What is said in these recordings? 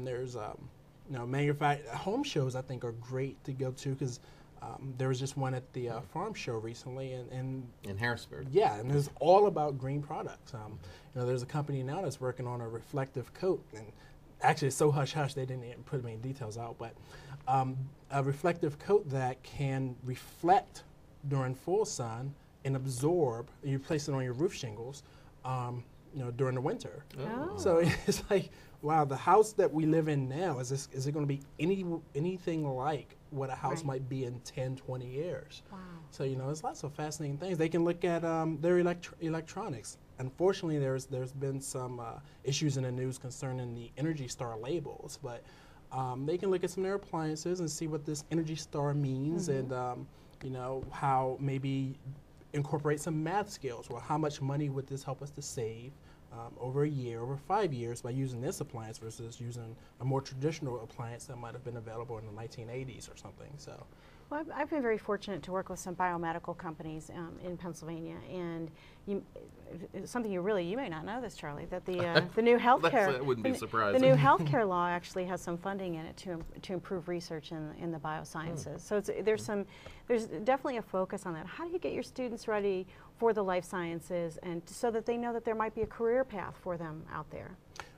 There's home shows I think are great to go to because there was just one at the farm show recently, and in Harrisburg. Yeah, and it's all about green products. There's a company now that's working on a reflective coat, and actually it's so hush hush they didn't even put any details out, but a reflective coat that can reflect during full sun and absorb. You place it on your roof shingles, during the winter. Oh. So it's like, wow, the house that we live in now, is it going to be anything like what a house might be in 10, 20 years? Wow. So, there's lots of fascinating things. They can look at their electronics. Unfortunately, there's been some issues in the news concerning the Energy Star labels, but they can look at some of their appliances and see what this Energy Star means, and how maybe incorporate some math skills. Well, how much money would this help us to save over a year, over 5 years by using this appliance versus using a more traditional appliance that might have been available in the 1980s or something. So, well, I've been very fortunate to work with some biomedical companies in Pennsylvania, and something you may not know this, Charlie, that the new healthcare that wouldn't be surprising. The new healthcare law actually has some funding in it to improve research in the biosciences. So there's definitely a focus on that. How do you get your students ready for the life sciences, and so that they know that there might be a career path for them out there?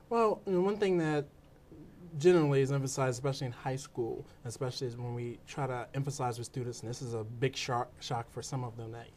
Well, one thing that generally is emphasized, especially in high school, especially is when we try to emphasize with students, and this is a big shock for some of them, that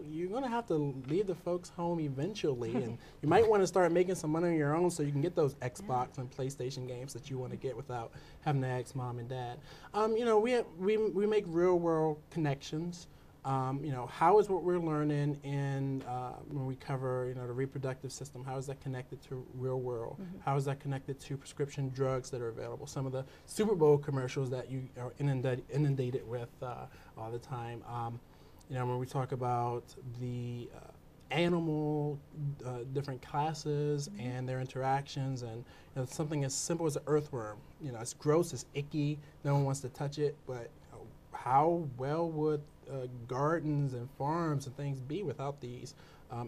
you're going to have to leave the folks home eventually, and you might want to start making some money on your own so you can get those Xbox and PlayStation games that you want to get without having to ask mom and dad. We make real world connections. How is what we're learning in when we cover, the reproductive system, how is that connected to real world? How is that connected to prescription drugs that are available? Some of the Super Bowl commercials that you are inundated with all the time. When we talk about the animal, different classes and their interactions, and something as simple as an earthworm. It's gross, it's icky, no one wants to touch it, but how well would gardens and farms and things be without these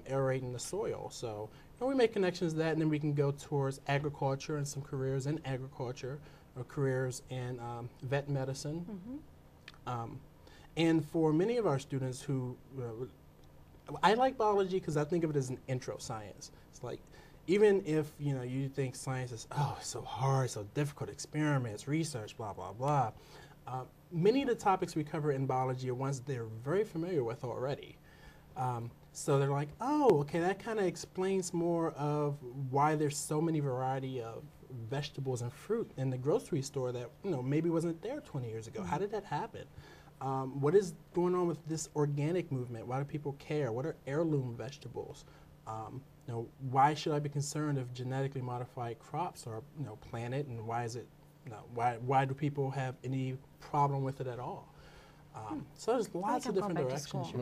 aerating the soil? So we make connections to that, and then we can go towards agriculture and some careers in agriculture or careers in vet medicine. And for many of our students who, I like biology because I think of it as an intro science. It's like, even if you think science is so hard, so difficult, experiments, research, blah, blah, blah, many of the topics we cover in biology are ones they're very familiar with already. So they're like, oh, okay, that kind of explains more of why there's so many variety of vegetables and fruit in the grocery store that maybe wasn't there 20 years ago. How did that happen? What is going on with this organic movement? Why do people care? What are heirloom vegetables? Why should I be concerned if genetically modified crops are planted, and why is it why do people have any problem with it at all? So there's lots of different directions.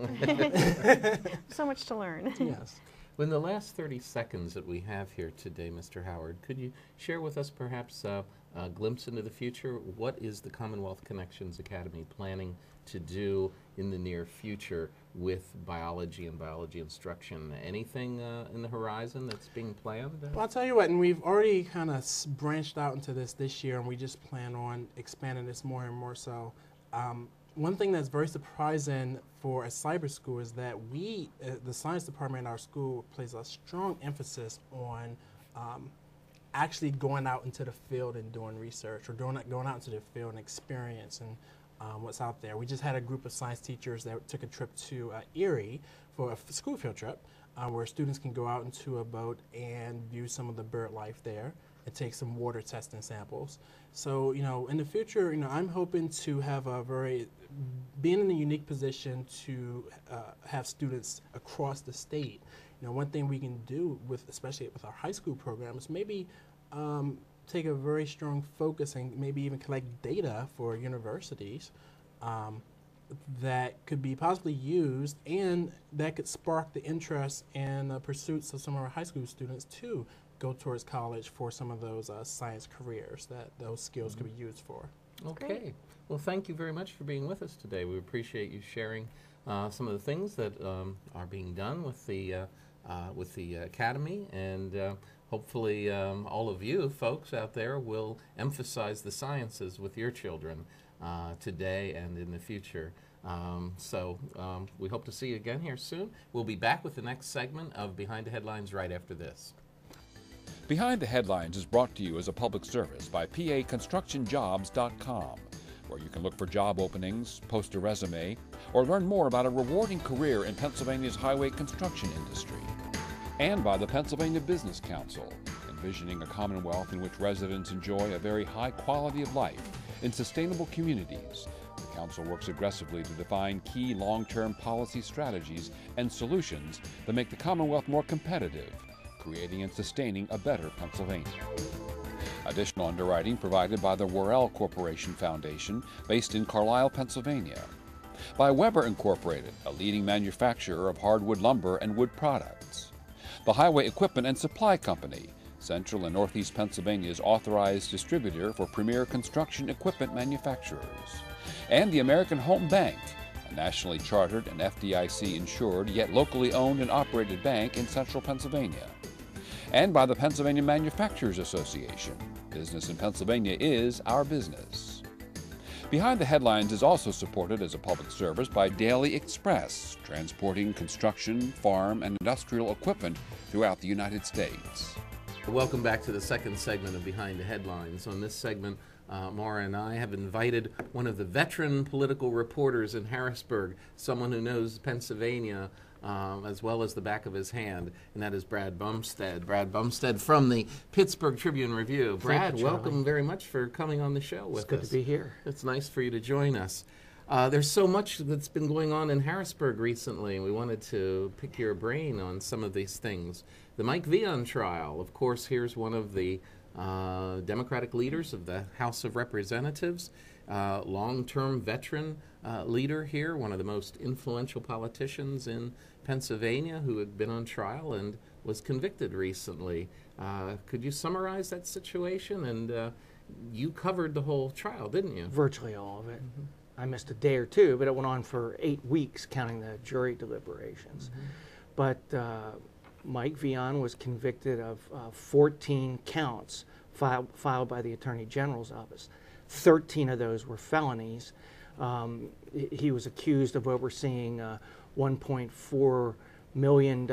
So much to learn. Yes. In the last 30 seconds that we have here today, Mr. Howard, could you share with us perhaps a glimpse into the future? What is the Commonwealth Connections Academy planning to do in the near future with biology and biology instruction? Anything in the horizon that's being planned? Well, I'll tell you what, and we've already kind of branched out into this year, and we just plan on expanding this more and more so. One thing that's very surprising for a cyber school is that the science department in our school places a strong emphasis on actually going out into the field and doing research, or going out into the field and experience and what's out there. We just had a group of science teachers that took a trip to Erie for a school field trip, where students can go out into a boat and view some of the bird life there and take some water testing samples. So, in the future, I'm hoping to have being in a unique position to have students across the state. One thing we can do especially with our high school program, is maybe take a very strong focus and maybe even collect data for universities that could be possibly used, and that could spark the interest and pursuits of some of our high school students to go towards college for some of those science careers that those skills could be used for. Okay. Great. Well, thank you very much for being with us today. We appreciate you sharing some of the things that are being done with the Academy, and hopefully all of you folks out there will emphasize the sciences with your children today and in the future. We hope to see you again here soon. We'll be back with the next segment of Behind the Headlines right after this. Behind the Headlines is brought to you as a public service by PAConstructionJobs.com, where you can look for job openings, post a resume, or learn more about a rewarding career in Pennsylvania's highway construction industry. And by the Pennsylvania Business Council, envisioning a Commonwealth in which residents enjoy a very high quality of life in sustainable communities. The Council works aggressively to define key long-term policy strategies and solutions that make the Commonwealth more competitive, creating and sustaining a better Pennsylvania. Additional underwriting provided by the Worrell Corporation Foundation, based in Carlisle, Pennsylvania. By Weber Incorporated, a leading manufacturer of hardwood lumber and wood products. The Highway Equipment and Supply Company, Central and Northeast Pennsylvania's authorized distributor for premier construction equipment manufacturers. And the American Home Bank, a nationally chartered and FDIC insured yet locally owned and operated bank in central Pennsylvania. And by the Pennsylvania Manufacturers Association. Business in Pennsylvania is our business. Behind the Headlines is also supported as a public service by Daily Express, transporting construction, farm, and industrial equipment throughout the United States. Welcome back to the second segment of Behind the Headlines. On this segment, Maura and I have invited one of the veteran political reporters in Harrisburg, someone who knows Pennsylvania as well as the back of his hand, and that is Brad Bumsted. Brad Bumsted from the Pittsburgh Tribune Review. Brad, welcome very much for coming on the show with us. It's good to be here. It's nice for you to join us. There's so much that's been going on in Harrisburg recently, and we wanted to pick your brain on some of these things. The Mike Vian trial, of course, here's one of the Democratic leaders of the House of Representatives, long-term veteran leader here, one of the most influential politicians in Pennsylvania who had been on trial and was convicted recently. Could you summarize that situation? And you covered the whole trial, didn't you? Virtually all of it. Mm-hmm. I missed a day or two, but it went on for 8 weeks, counting the jury deliberations. Mm-hmm. But Mike Vian was convicted of 14 counts filed by the Attorney General's office. 13 of those were felonies. He was accused of overseeing a $1.4 million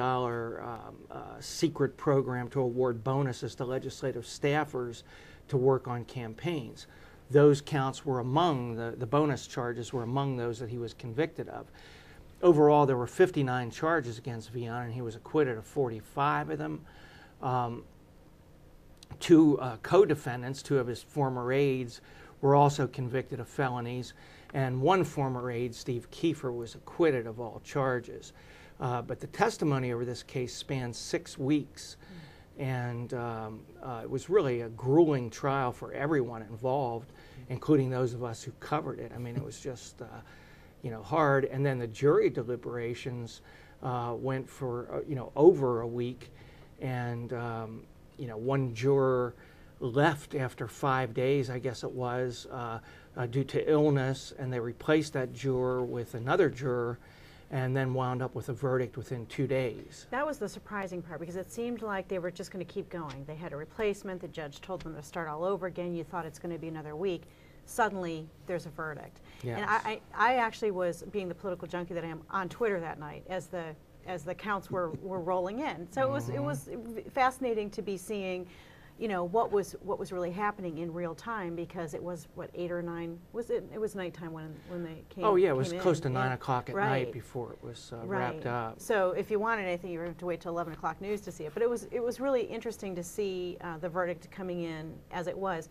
secret program to award bonuses to legislative staffers to work on campaigns. Those counts were among, the bonus charges were among those that he was convicted of. Overall, there were 59 charges against Vian, and he was acquitted of 45 of them. Two co-defendants, two of his former aides, were also convicted of felonies, and one former aide, Steve Kiefer, was acquitted of all charges. But the testimony over this case spanned 6 weeks, and it was really a grueling trial for everyone involved, including those of us who covered it. I mean, it was just hard. And then the jury deliberations went for over a week, and one juror left after 5 days, I guess it was, due to illness, and they replaced that juror with another juror, and then wound up with a verdict within 2 days. That was the surprising part, because it seemed like they were just going to keep going. They had a replacement. The judge told them to start all over again. You thought it's going to be another week. Suddenly, there's a verdict. Yes. And I actually was, being the political junkie that I am, on Twitter that night as the counts were rolling in. So it was fascinating to be seeing, what was really happening in real time, because it was 8 or 9, it was nighttime when they came. Oh yeah, it was close to in. 9 o'clock at right. night before it was wrapped up. So if you wanted anything, you had to wait till 11 o'clock news to see it. But it was really interesting to see the verdict coming in as it was.